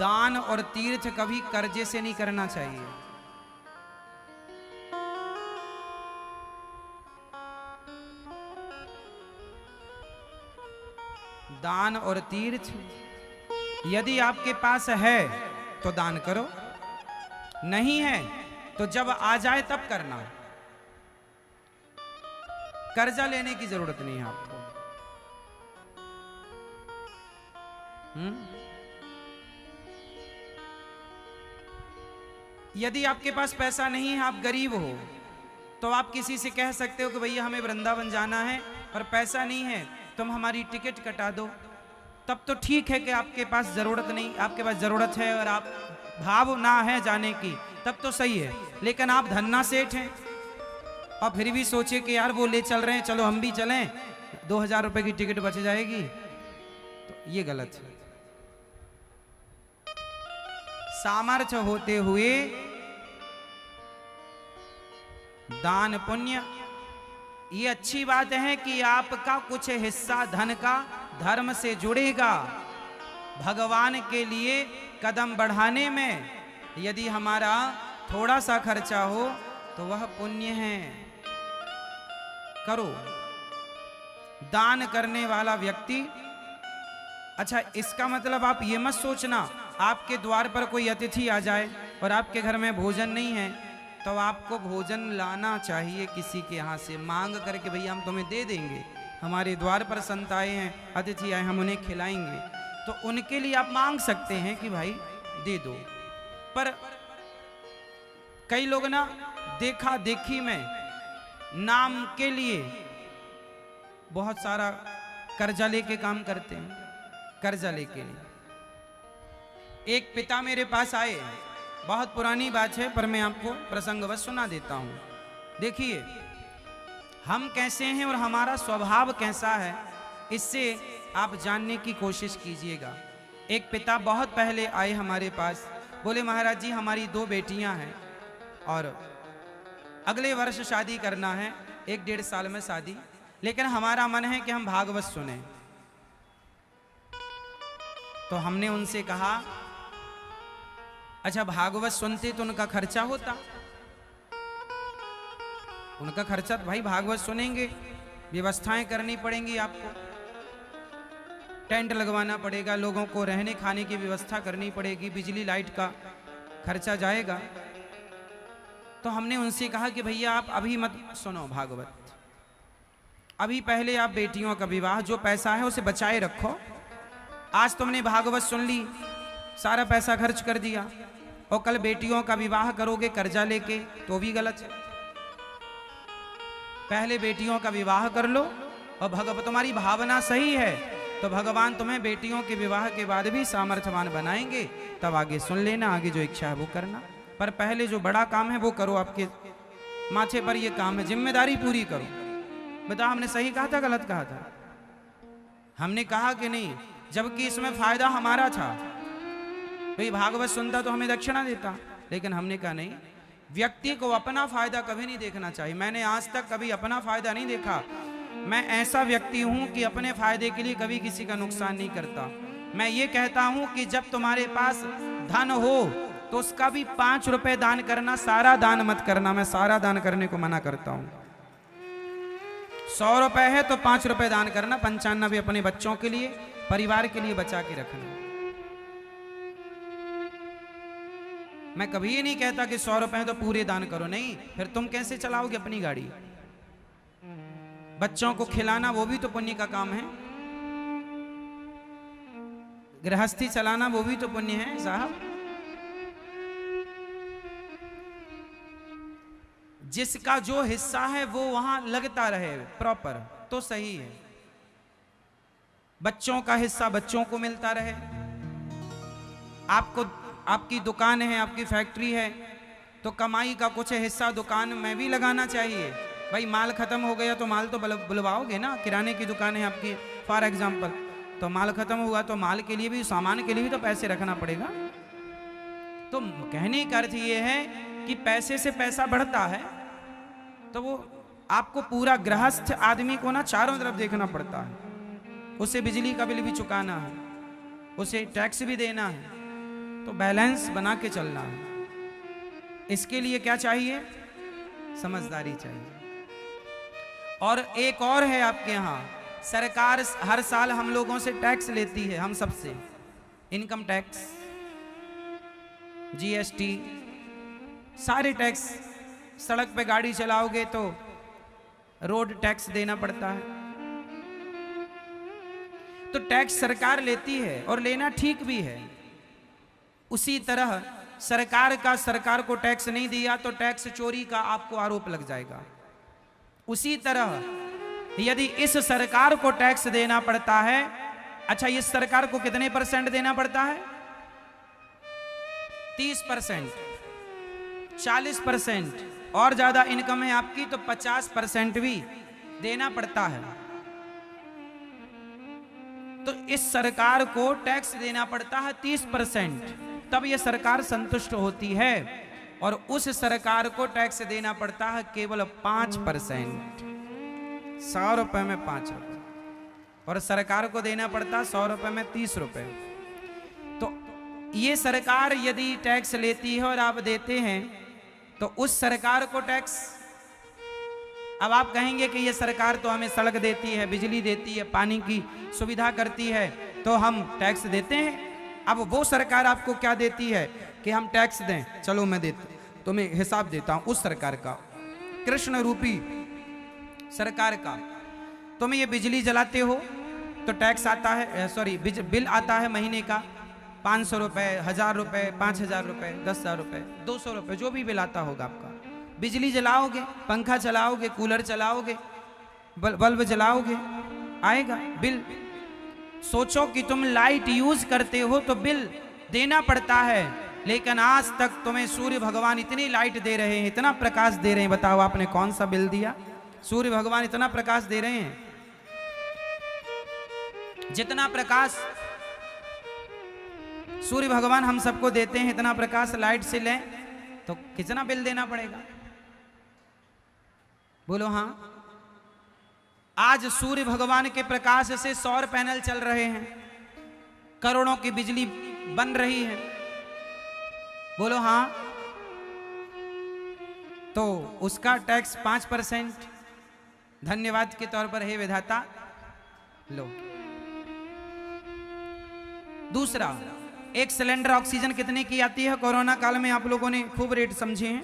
दान और तीर्थ कभी कर्जे से नहीं करना चाहिए। दान और तीर्थ यदि आपके पास है तो दान करो, नहीं है तो जब आ जाए तब करना। कर्जा लेने की जरूरत नहीं है आपको। यदि आपके पास पैसा नहीं है, आप गरीब हो, तो आप किसी से कह सकते हो कि भैया हमें वृंदावन जाना है और पैसा नहीं है, तुम हमारी टिकट कटा दो। तब तो ठीक है कि आपके पास जरूरत नहीं, आपके पास जरूरत है और आप भाव ना है जाने की, तब तो सही है। लेकिन आप धन्ना सेठ हैं और फिर भी सोचे कि यार वो ले चल रहे हैं, चलो हम भी चलें, 2000 रुपए की टिकट बच जाएगी, तो ये गलत है। सामर्थ्य होते हुए दान पुण्य, ये अच्छी बात है कि आपका कुछ हिस्सा धन का धर्म से जुड़ेगा। भगवान के लिए कदम बढ़ाने में यदि हमारा थोड़ा सा खर्चा हो तो वह पुण्य है। करो। दान करने वाला व्यक्ति, अच्छा इसका मतलब आप ये मत सोचना आपके द्वार पर कोई अतिथि आ जाए और आपके घर में भोजन नहीं है तो आपको भोजन लाना चाहिए किसी के यहाँ से मांग करके, भैया हम तुम्हें दे देंगे, हमारे द्वार पर संत आए हैं, अतिथि आए, हम उन्हें खिलाएंगे, तो उनके लिए आप मांग सकते हैं कि भाई दे दो। पर कई लोग ना देखा देखी में नाम के लिए बहुत सारा कर्जा लेके काम करते हैं। कर्जा लेके लिए एक पिता मेरे पास आए, बहुत पुरानी बात है पर मैं आपको प्रसंगवश सुना देता हूं। देखिए हम कैसे हैं और हमारा स्वभाव कैसा है, इससे आप जानने की कोशिश कीजिएगा। एक पिता बहुत पहले आए हमारे पास, बोले महाराज जी हमारी 2 बेटियां हैं और अगले वर्ष शादी करना है, 1-1.5 साल में शादी, लेकिन हमारा मन है कि हम भागवत सुने। तो हमने उनसे कहा अच्छा भागवत सुनते तो उनका खर्चा होता, उनका खर्चा तो भाई भागवत सुनेंगे, व्यवस्थाएं करनी पड़ेंगी, आपको टेंट लगवाना पड़ेगा, लोगों को रहने खाने की व्यवस्था करनी पड़ेगी, बिजली लाइट का खर्चा जाएगा। तो हमने उनसे कहा कि भैया आप अभी मत सुनो भागवत, अभी पहले आप बेटियों का विवाह, जो पैसा है उसे बचाए रखो। आज तुमने भागवत सुन ली, सारा पैसा खर्च कर दिया और कल बेटियों का विवाह करोगे कर्जा लेके तो भी गलत है। पहले बेटियों का विवाह कर लो और भगवान, तुम्हारी भावना सही है तो भगवान तुम्हें बेटियों के विवाह के बाद भी सामर्थ्यवान बनाएंगे, तब आगे सुन लेना, आगे जो इच्छा है वो करना। पर पहले जो बड़ा काम है वो करो, आपके माथे पर ये काम है, जिम्मेदारी पूरी करो। बताओ हमने सही कहा था गलत कहा था? हमने कहा कि नहीं, जबकि इसमें फायदा हमारा था, भाई भागवत सुनता तो हमें दक्षिणा देता, लेकिन हमने कहा नहीं, व्यक्ति को अपना फायदा कभी नहीं देखना चाहिए। मैंने आज तक कभी अपना फायदा नहीं देखा। मैं ऐसा व्यक्ति हूं कि अपने फायदे के लिए कभी किसी का नुकसान नहीं करता। मैं ये कहता हूं कि जब तुम्हारे पास धन हो तो उसका भी 5 रुपए दान करना, सारा दान मत करना। मैं सारा दान करने को मना करता हूं। 100 रुपए है तो 5 रुपए दान करना, 95 अपने बच्चों के लिए, परिवार के लिए बचा के रखना। मैं कभी ये नहीं कहता कि 100 रुपए तो पूरे दान करो, नहीं, फिर तुम कैसे चलाओगे अपनी गाड़ी? बच्चों को खिलाना वो भी तो पुण्य का काम है, गृहस्थी चलाना वो भी तो पुण्य है साहब। जिसका जो हिस्सा है वो वहां लगता रहे प्रॉपर तो सही है। बच्चों का हिस्सा बच्चों को मिलता रहे। आपको, आपकी दुकान है, आपकी फैक्ट्री है, तो कमाई का कुछ हिस्सा दुकान में भी लगाना चाहिए। भाई माल खत्म हो गया तो माल तो बुलवाओगे ना। किराने की दुकान है आपकी फॉर एग्जाम्पल, तो माल खत्म हुआ तो माल के लिए भी, सामान के लिए भी तो पैसे रखना पड़ेगा। तो कहने का अर्थ ये है कि पैसे से पैसा बढ़ता है तो वो आपको पूरा गृहस्थ आदमी को ना चारों तरफ देखना पड़ता है। उसे बिजली का बिल भी चुकाना है, उसे टैक्स भी देना है, तो बैलेंस बना के चलना है। इसके लिए क्या चाहिए? समझदारी चाहिए। और एक और है आपके यहाँ, सरकार हर साल हम लोगों से टैक्स लेती है, हम सबसे, इनकम टैक्स, जीएसटी, सारे टैक्स। सड़क पे गाड़ी चलाओगे तो रोड टैक्स देना पड़ता है। तो टैक्स सरकार लेती है और लेना ठीक भी है। उसी तरह सरकार को टैक्स नहीं दिया तो टैक्स चोरी का आपको आरोप लग जाएगा। उसी तरह यदि इस सरकार को टैक्स देना पड़ता है, अच्छा इस सरकार को कितने % देना पड़ता है? 30%, 40%, और ज्यादा इनकम है आपकी तो 50% भी देना पड़ता है। तो इस सरकार को टैक्स देना पड़ता है 30%, तब यह सरकार संतुष्ट होती है। और उस सरकार को टैक्स देना पड़ता है केवल 5%, 100 रुपए में 5 रुपए, और सरकार को देना पड़ता है 100 रुपए में 30 रुपए। तो ये सरकार यदि टैक्स लेती है और आप देते हैं तो उस सरकार को टैक्स, अब आप कहेंगे कि ये सरकार तो हमें सड़क देती है, बिजली देती है, पानी की सुविधा करती है, तो हम टैक्स देते हैं। अब वो सरकार आपको क्या देती है कि हम टैक्स दें? चलो मैं तुम्हें हिसाब देता हूं उस सरकार का, कृष्ण रूपी सरकार का। तुम ये बिजली जलाते हो तो टैक्स आता है, सॉरी बिल आता है महीने का 500 रुपए, 1000 रुपए, 5000 रुपए, 10,000 रुपए, 200 रुपए, जो भी बिल आता होगा आपका। बिजली जलाओगे, पंखा चलाओगे, कूलर चलाओगे, बल्ब जलाओगे, आएगा बिल। सोचो कि तुम लाइट यूज करते हो तो बिल देना पड़ता है, लेकिन आज तक तुम्हें सूर्य भगवान इतनी लाइट दे रहे हैं, इतना प्रकाश दे रहे हैं, बताओ आपने कौन सा बिल दिया? सूर्य भगवान इतना प्रकाश दे रहे हैं, जितना प्रकाश सूर्य भगवान हम सबको देते हैं, इतना प्रकाश लाइट से लें तो कितना बिल देना पड़ेगा? बोलो हाँ। आज सूर्य भगवान के प्रकाश से सौर पैनल चल रहे हैं, करोड़ों की बिजली बन रही है। बोलो हाँ। तो उसका टैक्स 5% धन्यवाद के तौर पर, हे विधाता लो। दूसरा, एक सिलेंडर ऑक्सीजन कितने की आती है? कोरोना काल में आप लोगों ने खूब रेट समझे हैं,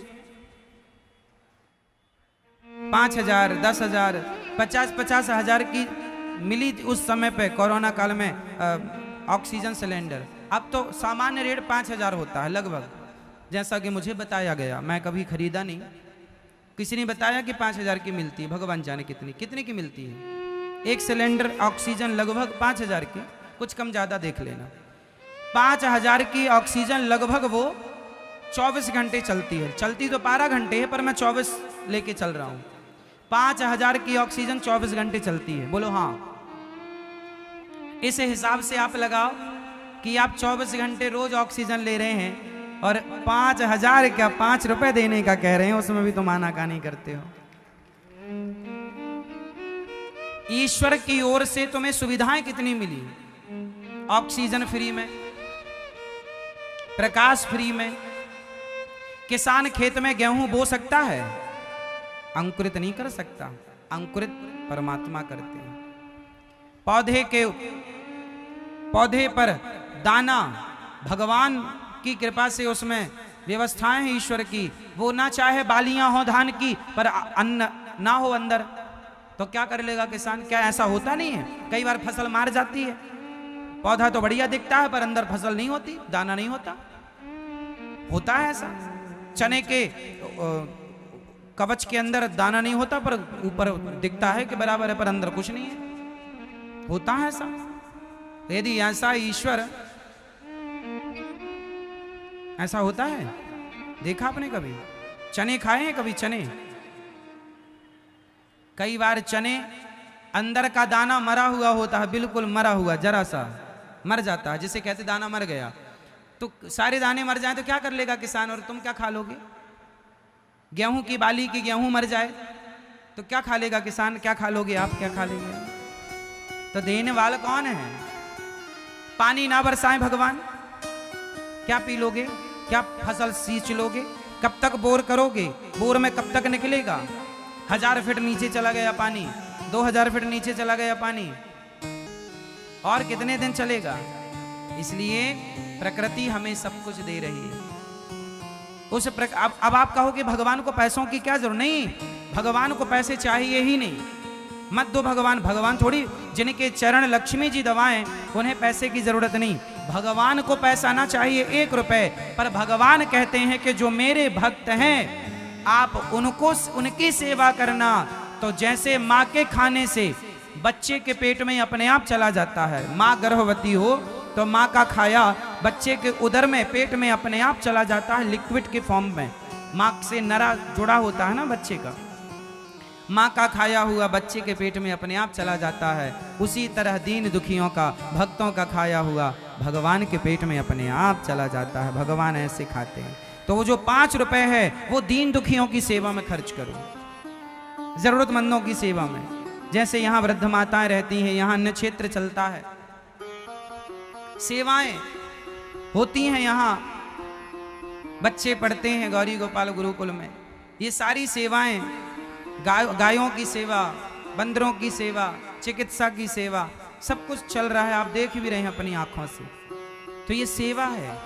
5,000, 10,000, 50 हजार की मिली उस समय पे कोरोना काल में ऑक्सीजन सिलेंडर। अब तो सामान्य रेट 5,000 होता है लगभग, जैसा कि मुझे बताया गया। मैं कभी खरीदा नहीं, किसी ने बताया कि 5,000 की मिलती है, भगवान जाने कितने की मिलती है। एक सिलेंडर ऑक्सीजन लगभग 5,000 की, कुछ कम ज़्यादा देख लेना। 5,000 की ऑक्सीजन लगभग वो 24 घंटे चलती है। चलती तो 12 घंटे है, पर मैं 24 लेके चल रहा हूँ। 5,000 की ऑक्सीजन 24 घंटे चलती है। बोलो हाँ। इस हिसाब से आप लगाओ कि आप 24 घंटे रोज ऑक्सीजन ले रहे हैं और 5,000 क्या 5 रुपए देने का कह रहे हैं, उसमें भी तुम आनाकानी करते हो। ईश्वर की ओर से तुम्हें सुविधाएं कितनी मिली? ऑक्सीजन फ्री में, प्रकाश फ्री में। किसान खेत में गेहूं बो सकता है, अंकुरित नहीं कर सकता, अंकुरित परमात्मा करते हैं। पौधे पर दाना भगवान की कृपा से उसमें व्यवस्थाएं हैं ईश्वर की। वो ना चाहे बालियां हो धान की पर अन्न ना हो अंदर, तो क्या कर लेगा किसान? क्या ऐसा होता नहीं है? कई बार फसल मार जाती है, पौधा तो बढ़िया दिखता है पर अंदर फसल नहीं होती, दाना नहीं होता। होता है ऐसा। चने के कवच के अंदर दाना नहीं होता पर ऊपर दिखता है कि बराबर है, पर अंदर कुछ नहीं है। होता है ऐसा। यदि ऐसा ईश्वर, ऐसा होता है? देखा आपने कभी? चने खाए हैं कभी? चने कई बार चने अंदर का दाना मरा हुआ होता है, बिल्कुल मरा हुआ, जरा सा मर जाता है, जिसे कहते दाना मर गया। तो सारे दाने मर जाए तो क्या कर लेगा किसान? और तुम क्या खा लोगे? गेहूं की बाली की गेहूं मर जाए तो क्या खा लेगा किसान? क्या खा लोगे आप? क्या खा लेंगे? तो देने वाला कौन है? पानी ना बरसाएं भगवान, क्या पी लोगे? क्या फसल सींच लोगे? कब तक बोर करोगे? बोर में कब तक निकलेगा? 1000 फीट नीचे चला गया पानी, 2000 फीट नीचे चला गया पानी, और कितने दिन चलेगा? इसलिए प्रकृति हमें सब कुछ दे रही है। अब आप कहोगे भगवान को पैसों की क्या जरूरत? नहीं, भगवान को पैसे चाहिए ही नहीं। मत दो भगवान थोड़ी, जिनके चरण लक्ष्मी जी दबाएं उन्हें पैसे की जरूरत नहीं। भगवान को पैसा ना चाहिए 1 रुपए, पर भगवान कहते हैं कि जो मेरे भक्त हैं आप उनकी सेवा करना। तो जैसे माँ के खाने से बच्चे के पेट में अपने आप चला जाता है, माँ गर्भवती हो तो माँ का खाया बच्चे के उदर में पेट में अपने आप चला जाता है लिक्विड के फॉर्म में। माँ से नरा जुड़ा होता है ना बच्चे का, माँ का खाया हुआ बच्चे के पेट में अपने आप चला जाता है। उसी तरह दीन दुखियों का, भक्तों का खाया हुआ भगवान के पेट में अपने आप चला जाता है। भगवान ऐसे खाते हैं। तो वो जो 5 रुपए है वो दीन दुखियों की सेवा में खर्च करो, जरूरतमंदों की सेवा में। जैसे यहाँ वृद्ध माताएं रहती हैं, यहाँ अन्य क्षेत्र चलता है, सेवाएं होती हैं, यहाँ बच्चे पढ़ते हैं गौरी गोपाल गुरुकुल में। ये सारी सेवाएं, गायों की सेवा, बंदरों की सेवा, चिकित्सा की सेवा, सब कुछ चल रहा है, आप देख भी रहे हैं अपनी आंखों से। तो ये सेवा है।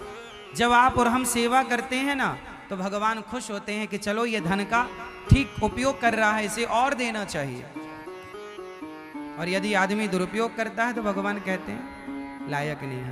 जब आप और हम सेवा करते हैं ना, तो भगवान खुश होते हैं कि चलो ये धन का ठीक उपयोग कर रहा है, इसे और देना चाहिए। और यदि आदमी दुरुपयोग करता है तो भगवान कहते हैं लायक नहीं है।